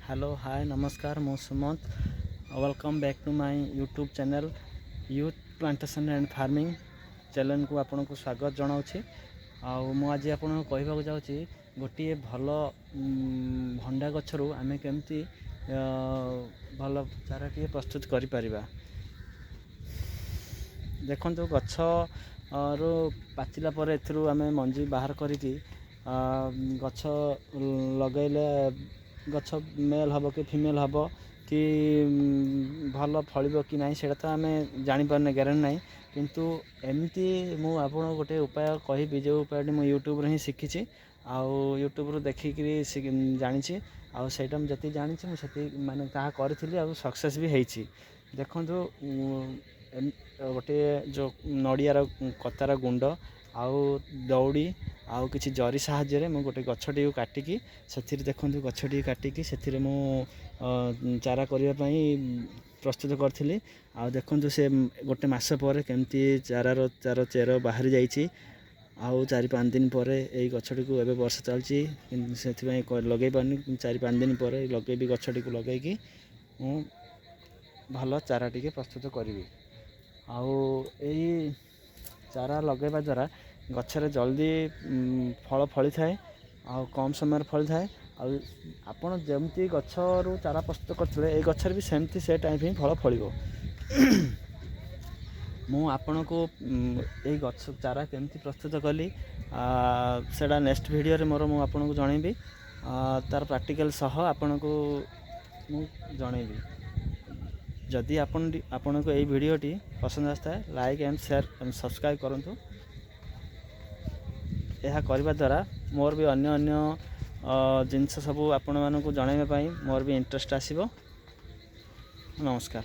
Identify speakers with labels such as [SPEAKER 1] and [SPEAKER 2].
[SPEAKER 1] Hello hi नमस्कार मु Sumant welcome back to my YouTube channel youth plantation and farming channel को आपन को स्वागत जनाऊँगी। आज आपन कहवाक जाऊँगी गोटे भल भंडा गचरू आम केमती भल चारा टे प्रस्तुत करें। देखो गछ रू पाचिला पर एथरू आम मंजी बाहर करिकी गछ लगैले गछ मेल हम कि फीमेल हम कि भल फल कि ना से तो आम जापारे ग्यारंटी ना किंतु एमती मु आपन गोटे उपाय कहि जो उपाय मुझे यूट्यूब ही शिखी यूट्यूब देखिकी जानी आईटा जी जानी मुझे मानने करी सक्सेस भी होती। देखो गोटे जो नड़ियार कतार गुंड आउ दौड़ी आउ किसी जरी साहाय्य में गोटे गछटी काटिकी से देखो गछटी काटिकी से चारा करने प्रस्तुत करी आ देखो से गोटे मस पर केमती चार चेर बाहरी जाइए आउ 4-5 दिन पर यही गछटी को एवं वर्षा चलती से लगे पारनी 4-5 दिन पर लगे गछटी को लगेगी भल चारा टे प्रस्तुत करी आई चारा लगेवा द्वारा गचर जल्दी फल फली थाए आ कम समय फली थाए आपड़ जमती गचर चारा प्रस्तुत करते ये गचर भी सेमती से टाइम ही फल फल मु आपण को यही गछ चारा केमती प्रस्तुत कली सेटा नेक्स्ट वीडियो रे मोर मु आपन को जनइबी तार प्रैक्टिकल सह आपन को मु जनइबी। जदि आपन को यही वीडियोटी पसंद आसता है like and share and subscribe करंतु। यह करने द्वारा मोर भी अन्य अन्य जिनस सब आपण मानक जनइबा मोर भी इंटरेस्ट आसीबो। नमस्कार।